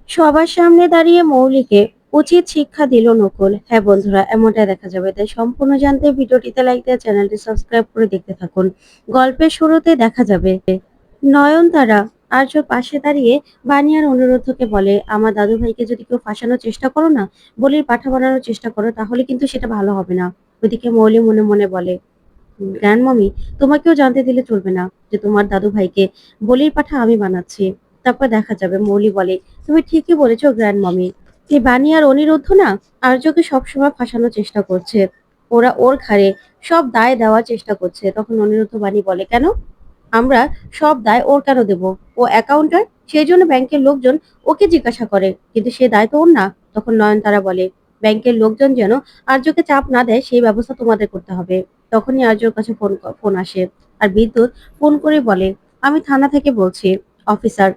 সবার সামনে দাঁড়িয়ে মৌলিকে উচিত শিক্ষা দিল নকুল। হ্যাঁ বন্ধুরা, এমনটাই দেখা যাবে। তাই সম্পূর্ণ জানতে ভিডিওটিতে লাইক দিয়ে চ্যানেলটি সাবস্ক্রাইব করে দেখতে থাকুন। গল্পের শুরুতে দেখা যাবে নয়নতারা আর্যর পাশে দাঁড়িয়ে বানিয়ার অনুরোধকে বলে, আমার দাদু ভাইকে যদি কেউ ফাঁসানোর চেষ্টা করো না, বলির পাঠা বানানোর চেষ্টা করো, তাহলে কিন্তু সেটা ভালো হবে না। ওদিকে মৌলি মনে মনে বলে, গ্র্যান্ড মমি, তোমাকেও জানতে দিলে চলবে না যে তোমার দাদু ভাইকে বলির পাঠা আমি বানাচ্ছি। তারপর দেখা যাবে মৌলি বলে, তুমি ঠিকই বলেছো গ্র্যান্ড মমি। এই বানি আর অনিরুদ্ধ না আর্যকে সবসময় ফাঁসানোর চেষ্টা করছে। ওরা ওর ঘাড়ে সব দায় দেওয়ার চেষ্টা করছে। তখন অনিরুদ্ধ বাণী বলে, কেন? আমরা সব দায় ওর কেন দেব? ও অ্যাকাউন্টার, সেই জন্য ব্যাংকের লোকজন ওকে জিজ্ঞাসা করে, কিন্তু সে দায় তো ওর না। তখন নয়নতারা বলে, ব্যাংকের লোকজন যেন আর্যকে চাপ না দেয় সেই ব্যবস্থা তোমাদের করতে হবে। তখনই আর্যর কাছে ফোন আসে। আর বিদ্যুৎ ফোন করে বলে, আমি থানা থেকে বলছি অফিসার,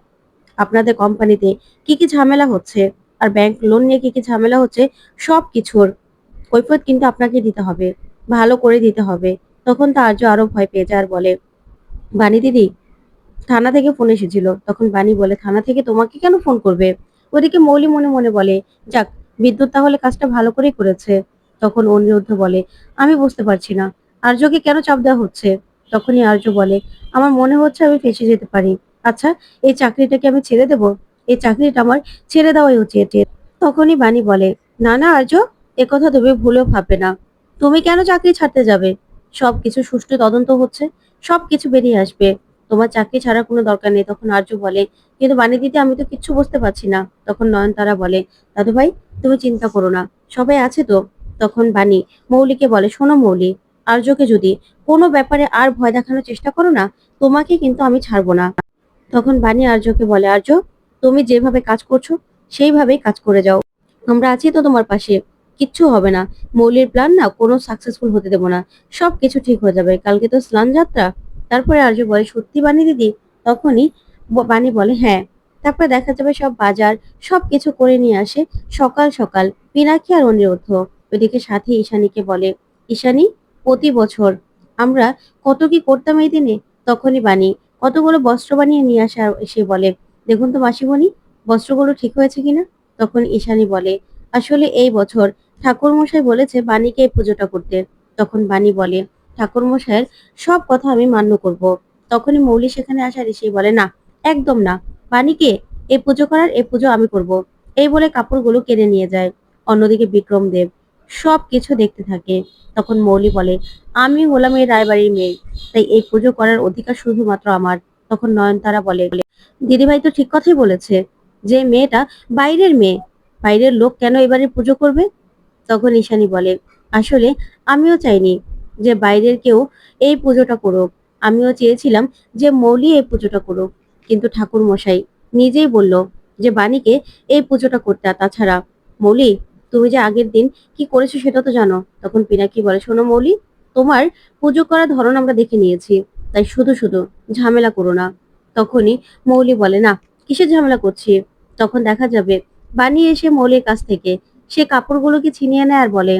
আপনাদের কোম্পানিতে কি কি ঝামেলা হচ্ছে আর ব্যাংক লোন নিয়ে কি কি ঝামেলা হচ্ছে, সব কিছুর কৈফিয়ত কিন্তু আপনাকে দিতে হবে, ভালো করে দিতে হবে। তখন তা আর্য আরো ভয় পেয়ে যায় আর বলে, বানি দিদি, থানা থেকে ফোন এসেছিল। তখন বানি বলে, থানা থেকে তোমাকে কেন ফোন করবে? ওদিকে মৌলি মনে মনে বলে, যাক, বিদ্যুৎ তাহলে কাজটা ভালো করেই করেছে। তখন অনিরুদ্ধ বলে, আমি বুঝতে পারছি না আর্যকে কেন চাপ দেওয়া হচ্ছে। তখনই আর্য বলে, আমার মনে হচ্ছে আমি ফেঁসে যেতে পারি। আচ্ছা, এই চাকরিটাকে আমি ছেড়ে দেব? এই চাকরিটা আমার ছেড়ে দেওয়াই উচিত। তখনই বানি বলে, না না আর্য, একথা তুমি ভুলেও ভাববে না। তুমি কেন চাকরি ছাড়তে যাবে? সবকিছু সুষ্ঠু তদন্ত হচ্ছে, সবকিছু বেরিয়ে আসবে। তোমার চাকরি ছাড়ার কোনো দরকার নেই। তখন আর্য বলে, কিন্তু বানি দিদি, আমি তো কিচ্ছু বুঝতে পারছি না। তখন নয়নতারা বলে, দাদু ভাই, তুমি চিন্তা করো না, সবাই আছে তো। তখন বানি মৌলিকে বলে, শোনো মৌলি, আর্যকে যদি কোনো ব্যাপারে আর ভয় দেখানোর চেষ্টা করো না, তোমাকে কিন্তু আমি ছাড়বো না। তখন বানি আর্যকে বলে, আর্য, তুমি যেভাবে কাজ করছো সেইভাবেই কাজ করে যাও, আমরা আছি তো তোমার পাশে। কিচ্ছু হবে না। মৌলির প্ল্যান না কোনো সাকসেসফুল হতে দেবো না। সবকিছু ঠিক হয়ে যাবে। কালকে তো স্নান যাত্রা। তারপরে আর্য বলে, সত্যি বানি দিদি? তখনই বানি বলে, হ্যাঁ। তারপরে দেখা যাবে সব বাজার সবকিছু করে নিয়ে আসে সকাল সকাল পিনাকি আর অনিরুদ্ধ। ওইদিকে সাথী ঈশানীকে বলে, ঈশানী, প্রতি বছর আমরা কত কি করতাম এই দিনে। তখনই বানি কতগুলো বস্ত্র বানিয়ে নিয়ে আসে আর এসে বলে, দেখুন তো মাসিমণি, বস্ত্রগুলো ঠিক হয়েছে কিনা। তখন ঈশানী বলে, আসলে এই বছর ঠাকুরমশাই বলেছে বাণীকে এই পুজোটা করতে। তখন বাণী বলে, ঠাকুরমশাইয়ের সব কথা আমি মান্য করব। তখনই মৌলি সেখানে আসার এসেই বলে, না, একদম না, বাণীকে এই পুজো করার, এই পুজো আমি করব। এই বলে কাপড়গুলো কেড়ে নিয়ে যায়। অন্যদিকে বিক্রম দেব সব কিছু দেখতে থাকে। তখন মৌলি বলে, আমি হলাম এই রায়বাড়ির মেয়ে, তাই এই পুজো করার অধিকার শুধুমাত্র আমার। তখন নয়নতারা বলে, দিদিভাই তো ঠিক কথাই বলেছে, যে মেয়েটা বাইরের মেয়ে, বাইরের লোক কেন এবারে পুজো করবে? তখন ঈশানী বলে, আসলে আমিও চাইনি যে বাইরের কেউ এই পুজোটা করুক। আমিও চেয়েছিলাম যে মৌলি এই পুজোটা করুক, কিন্তু ঠাকুর মশাই নিজেই বলল যে বাণীকে এই পুজোটা করতে। আর তাছাড়া মৌলি, তুমি যে আগের দিন কি করেছো সেটা তো জানো। তখন পিনাকি বলে, শোনো মৌলি, তোমার পুজো করার ধরন আমরা দেখে নিয়েছি, তাই শুধু শুধু ঝামেলা করো না। তখনই মৌলি বলে, না, কিসের ঝামেলা করছি? তখন দেখা যাবে বানিয়ে এসে মৌলির কাছ থেকে সে কাপড়গুলোকে ছিনিয়ে নেয় আর বলে,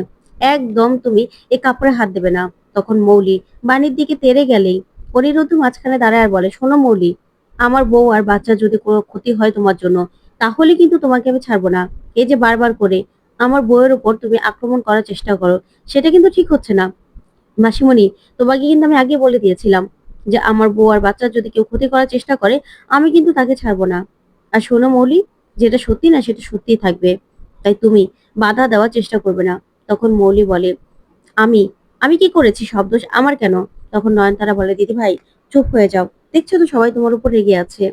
একদম তুমি এই কাপড়ে হাত দেবে না। তখন মৌলি বাণীর দিকে তেড়ে গেলেই অনিরুদ্ধ মাঝখানে দাঁড়ায় আর বলে, শোনো মৌলি, আমার বউ আর বাচ্চা যদি কোনো ক্ষতি হয় তোমার জন্য, তাহলে কিন্তু তোমাকে আমি ছাড়বো না। এই যে বারবার করে আমার বউয়ের উপর তুমি আক্রমণ করার চেষ্টা করো, সেটা কিন্তু ঠিক হচ্ছে না। মাসিমণি, তোমাকে কিন্তু আমি আগে বলে দিয়েছিলাম যে আমার বউ আর বাচ্চার যদি কেউ ক্ষতি করার চেষ্টা করে, আমি কিন্তু তাকে ছাড়বো না। আর শোনো মৌলি, যেটা সত্যি না সেটা সত্যিই থাকবে, তাই তুমি বাধা দেওয়ার চেষ্টা করবে না। তখন মৌলি বলে, আমি আমি কি করেছি? সব দোষ আমার কেন? তখন নয়নতারা বলে, দিদি ভাই, চুপ হয়ে যাও, দেখছো তো সবাই তোমার উপর রেগে আছে।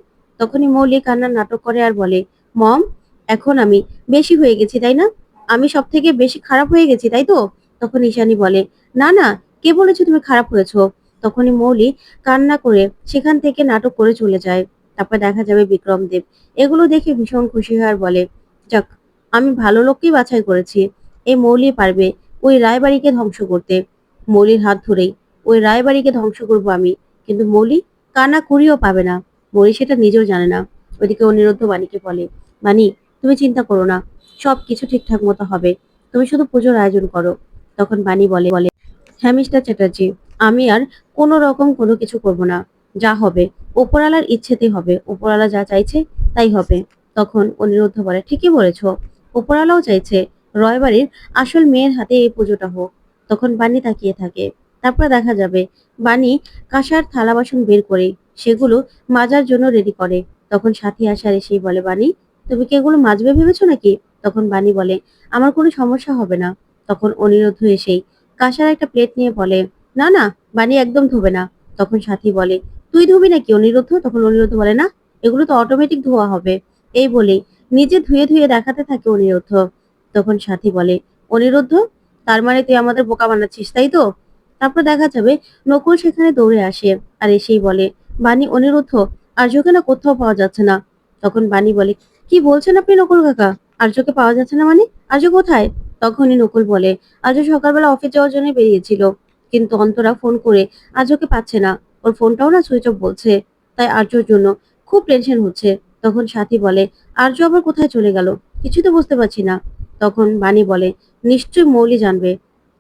তখনই মৌলি কান্নার নাটক করে আর বলে, মম, এখন আমি বেশি হয়ে গেছি তাই না? আমি সব থেকে বেশি খারাপ হয়ে গেছি তাই তো? তখন ঈশানী বলে, না না, কে বলেছে তুমি খারাপ হয়েছো? তখনই মৌলি কান্না করে সেখান থেকে নাটক করে চলে যায়। তারপর দেখা যাবে বিক্রম দেব এগুলো দেখে ভীষণ খুশি হয় আর বলে, যাক, আমি ভালো লোককেই বাছাই করেছি। এই মৌলি পারবে ওই রায়বাড়িকে ধ্বংস করতে। মৌলির হাত ধরেই ওই রায়বাড়িকে ধ্বংস করব আমি। কিন্তু মৌলি কানা কুড়িও পাবে না। মৌলি সেটা নিজেও জানে না। ওইদিকে অনিরুদ্ধ বাণীকে বলে, বাণী, তুমি চিন্তা করো না, সব কিছু ঠিকঠাক মতো হবে, তুমি শুধু পুজোর আয়োজন করো। তখন বাণী বলে, হ্যাঁ মিস্টার চ্যাটার্জি, আমি আর কোনো রকম কোনো কিছু করব না। যা হবে উপরওয়ালার ইচ্ছেতেই হবে, উপরওয়ালা যা চাইছে তাই হবে। তখন অনিরুদ্ধ বলে, ঠিকই বলেছ, উপরালাও চাইছে রয় বাড়ির আসল মেয়ের হাতে এই পুজোটা হোক। তখন বাণী তাকিয়ে থাকে। তারপরে দেখা যাবে বাণী কাঁসার থালা বাসন বের করে সেগুলো মাজার জন্য রেডি করে। তখন সাথী আসার এসেই বলে, বাণী তুমি কি এগুলো মাজবে ভেবেছো নাকি? তখন বাণী বলে, আমার কোনো সমস্যা হবে না। তখন অনিরুদ্ধ এসেই কাঁসার একটা প্লেট নিয়ে বলে, না না, বাণী একদম ধোবে না। তখন সাথী বলে, তুই ধুবি নাকি অনিরুদ্ধ? তখন অনিরুদ্ধ বলে, না, এগুলো তো অটোমেটিক ধোয়া হবে। এই বলেই নিজে ধুয়ে ধুয়ে দেখাতে থাকে অনিরুদ্ধ। তখন সাথী বলে, অনিরুদ্ধ, তার মানে তুই আমাদের বোকা বানাচ্ছিস, তাই তো? তারপর দেখা যাবে নকুল সেখানে দৌড়ে আসে আর এসেই বলে, বাণী, অনিরুদ্ধ, আর্যকে না কোথাও পাওয়া যাচ্ছে না। তখন বাণী বলে, কি বলছেন আপনি নকুল কাকা? আর্যকে পাওয়া যাচ্ছে না মানে? আর্য কোথায়? তখনই নকুল বলে, আর্য সকালবেলা অফিস যাওয়ার জন্য বেরিয়েছিল, কিন্তু অন্তরা ফোন করে আর্যকে পাচ্ছে না। ওর ফোনটাও না সুইচ অফ বলছে। তাই আর্যর জন্য খুব টেনশন হচ্ছে। তখন সাথী বলে, আর্য আবার কোথায় চলে গেল? কিছু তো বুঝতে পারছি না। তখন বাণী বলে, নিশ্চয়ই মৌলি জানবে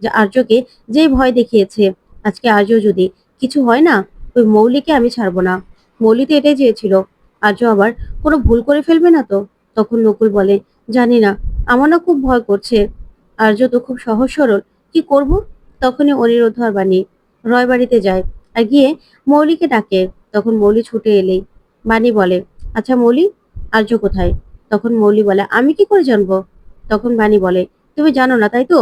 যে আর্যকে যেই ভয় দেখিয়েছে। আজকে আর্য যদি কিছু হয় না, ওই মৌলিকে আমি ছাড়বো না। মৌলি তো এটাই চেয়েছিল। আর্য আবার কোনো ভুল করে ফেলবে না তো? তখন নকুল বলে, জানি না, আমার না খুব ভয় করছে। আর্য তো খুব সহজ সরল, কি করব? তখনই অনিরুদ্ধ আর বাণী রয় বাড়িতে যায় আর গিয়ে মৌলিকে ডাকে। তখন মৌলি ছুটে এলেই বাণী বলে, আচ্ছা মৌলি, আর্য কোথায়? তখন মৌলি বলে, আমি কি করে জানবো? তখন বাণী বলে, তুমি জানো না তাই তো?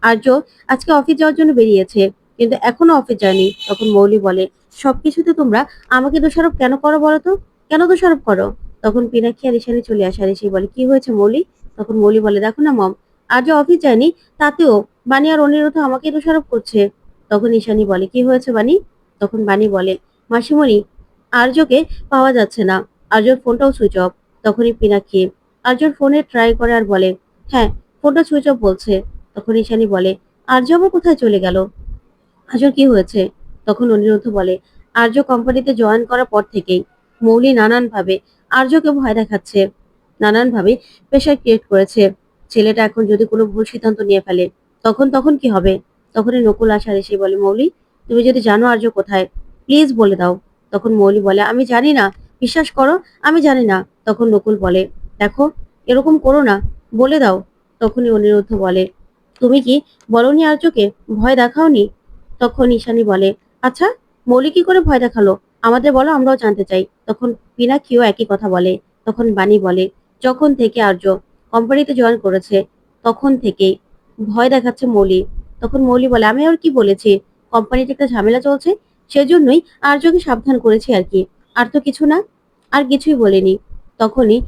আর্য আজকে অফিস যাওয়ার জন্য বেরিয়েছে, কিন্তু এখনো অফিস যায়নি। তখন মৌলি বলে, সবকিছুতে তোমরা আমাকে দোষারোপ কেন করো বলো তো? কেন দোষারোপ করো? তখন পিনাক্ষী আর ঈশানী চলে আসে আর এসে বলে, কি হয়েছে মৌলি? তখন মৌলি বলে, দেখো না মম, আর্য অফিস যায়নি, তাতেও বাণী আর অনিরুদ্ধ আমাকে দোষারোপ করছে। তখন ঈশানী বলে, কি হয়েছে বাণী? তখন বাণী বলে, মাসিমণি, আর্যকে পাওয়া যাচ্ছে না, আর্যর ফোনটাও সুইচ অফ। তখনই পিনাক্ষী আর্যর ফোনে ট্রাই করে আর বলে, হ্যাঁ, ফোনটা সুইচ অফ বলছে। তখন ঈশানী বলে, আর্য আবার কোথায় চলে গেল? আর্যর কি হয়েছে? তখন অনিরুদ্ধ বলে, আর্য কোম্পানিতে জয়েন করার পর থেকেই মৌলি নানানভাবে আর্যকে ভয় দেখাচ্ছে, নানানভাবে প্রেশার ক্রিয়েট করেছে। ছেলেটা এখন যদি কোনো ভুল সিদ্ধান্ত নিয়ে ফেলে, তখন তখন কি হবে? তখনই নকুল আসার এসে বলে, মৌলি, তুমি যদি জানো আর্য কোথায়, প্লিজ বলে দাও। তখন মৌলি বলে, আমি জানি না, বিশ্বাস করো, আমি জানি না। তখন নকুল বলে, দেখো, এরকম করো না, বলে দাও। তখনই অনিরুদ্ধ বলে, তুমি কি বলনি আর্যকে, ভয় দেখাওনি? তখন ঈশানী বলে, আচ্ছা, মৌলি কি করে ভয় দেখালো? আমাদের বলো, আমরাও জানতে চাই। তখন পিনাক্ষীও একই কথা বলে। তখন বাণী বলে, যখন থেকে আর্য কোম্পানিতে জয়েন করেছে, তখন থেকেই ভয় দেখাচ্ছে মৌলি। তখন মৌলি বলে, আমি আর কি বলেছি? কোম্পানিতে একটা ঝামেলা চলছে, সেজন্যই আর্যকে সাবধান করেছি আর কি, আর তো কিছু না, আর কিছুই বলিনি। তখনই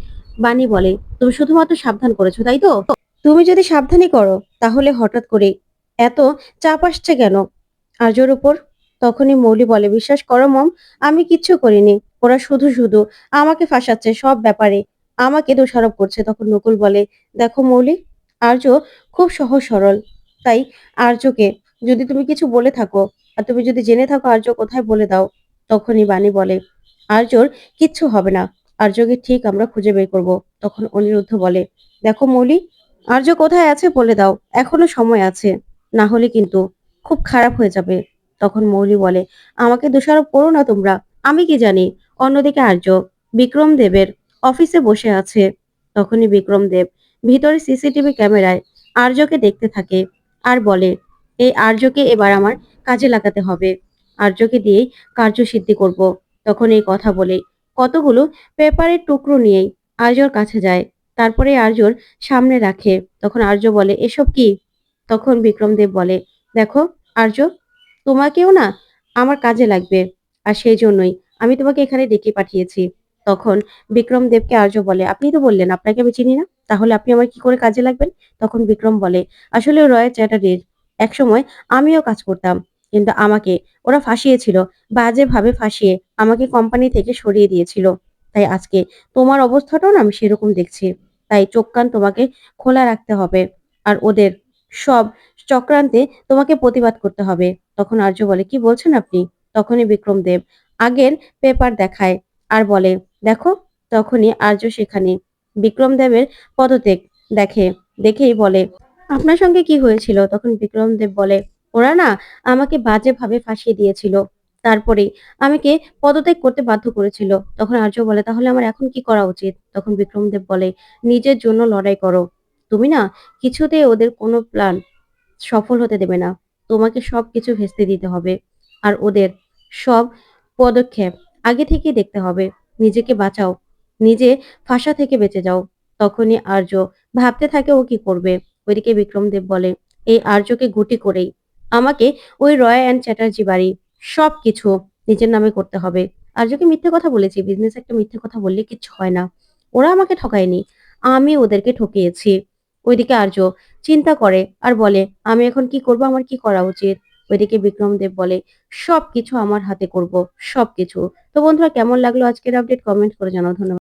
বাণী বলে, তুমি শুধুমাত্র সাবধান করেছো, তাই তো? তুমি যদি সাবধানই করো, তাহলে হঠাৎ করে এত চাপ আসছে কেন আর্যর উপর? তখনই মৌলি বলে, বিশ্বাস করো মম, আমি কিচ্ছু করিনি। ওরা শুধু শুধু আমাকে ফাঁসাচ্ছে সব ব্যাপারে, আমাকে দোষারোপ করছে। তখন নকুল বলে, দেখো মৌলি, আর্য খুব সহজ সরল, তাই আর্যকে যদি তুমি কিছু বলে থাকো, আর তুমি যদি জেনে থাকো আর্য কোথায়, বলে দাও। তখনই বাণী বলে, আর্যর কিচ্ছু হবে না, আর্যকে ঠিক আমরা খুঁজে বের করব। তখন অনিরুদ্ধ বলে, দেখো মৌলি, আর্য কোথায় আছে বলে দাও, এখনো সময় আছে, না হলে কিন্তু খুব খারাপ হয়ে যাবে। তখন মৌলি বলে, আমাকে দোষারোপ করো না তোমরা, আমি কি জানি? অন্যদিকে আর্য বিক্রম দেবের অফিসে বসে আছে। তখনই বিক্রম দেব ভিতরে সিসিটিভি ক্যামেরায় আর্যকে দেখতে থাকে আর বলে, এই আর্যকে এবার আমার কাজে লাগাতে হবে, আর্যকে দিয়েই কার্যসিদ্ধি করব। তখন এই কথা বলে কতগুলো পেপারের টুকরো নিয়েই আর্যর কাছে যায়, তারপরে আর্যর সামনে রাখে। তখন আর্য বলে, এসব কি? তখন বিক্রম দেব বলে, দেখো আর্য, তোমাকেও না আমার কাজে লাগবে, আর সেই জন্যই আমি তোমাকে এখানে ডেকে পাঠিয়েছি। তখন বিক্রম দেবকে আর্য বলে, আপনি তো বললেন আপনাকে আমি চিনি না, তাহলে আপনি আমার কি করে কাজে লাগবেন? তখন বিক্রম বলে, আসলে রয় চ্যাটার্জির একসময় আমিও কাজ করতাম, কিন্তু আমাকে ওরা ফাঁসিয়েছিল, বাজেভাবে ফাঁসিয়ে আমাকে কোম্পানি থেকে সরিয়ে দিয়েছিল। তাই আজকে তোমার অবস্থাটাও না আমি সেরকম দেখছি। তাই চোখ কান তোমাকে খোলা রাখতে হবে, আর ওদের সব চক্রান্তে তোমাকে প্রতিবাদ করতে হবে। তখন আর্য বলে, কি বলছেন আপনি? তখনই বিক্রম দেব আগের পেপার দেখায় আর বলে, দেখো। তখনই আর্য সেখানে বিক্রম দেবের পদত্যাগ দেখে, দেখেই বলে, আপনার সঙ্গে কি হয়েছিল? তখন বিক্রম দেব বলে, ওরা না আমাকে বাজেভাবে ফাঁসিয়ে দিয়েছিল, তারপরে আমাকে পদত্যাগ করতে বাধ্য করেছিল। তখন আর্য বলে, "তাহলে আমার এখন কি করা উচিত?" তখন বিক্রমদেব বলে, "নিজের জন্য লড়াই করো। তুমি না কিছুতেই ওদের কোনো প্ল্যান সফল হতে দেবে না। তোমাকে সবকিছু ভেস্তে দিতে হবে। আর ওদের সব পদক্ষেপ আগে থেকেই দেখতে হবে। নিজেকে বাঁচাও। নিজে ফাঁসা থেকে বেঁচে যাও।" তখনই আর্য ভাবতে থাকে ও কি করবে। ওইদিকে বিক্রমদেব বলে, "এই আর্যকে গুটি করেই আমাকে ওই রয় অ্যান্ড চ্যাটার্জি বাড়ি সবকিছু নিজের নামে করতে হবে। আর্যকে মিথ্যে কথা বলেছি। বিজনেস একটা মিথ্যে কথা বললে কিচ্ছু হয় না। ওরা আমাকে ঠকায়নি। আমি ওদেরকে ঠকিয়েছি।" ওইদিকে আর্য চিন্তা করে আর বলে, "আমি এখন কি করব? আমার কি করা উচিত?" ওইদিকে বিক্রমদেব বলে, "সবকিছু আমার হাতে করব, সবকিছু।" তো বন্ধুরা কেমন লাগলো আজকের আপডেট কমেন্ট করে জানাও। ধন্যবাদ।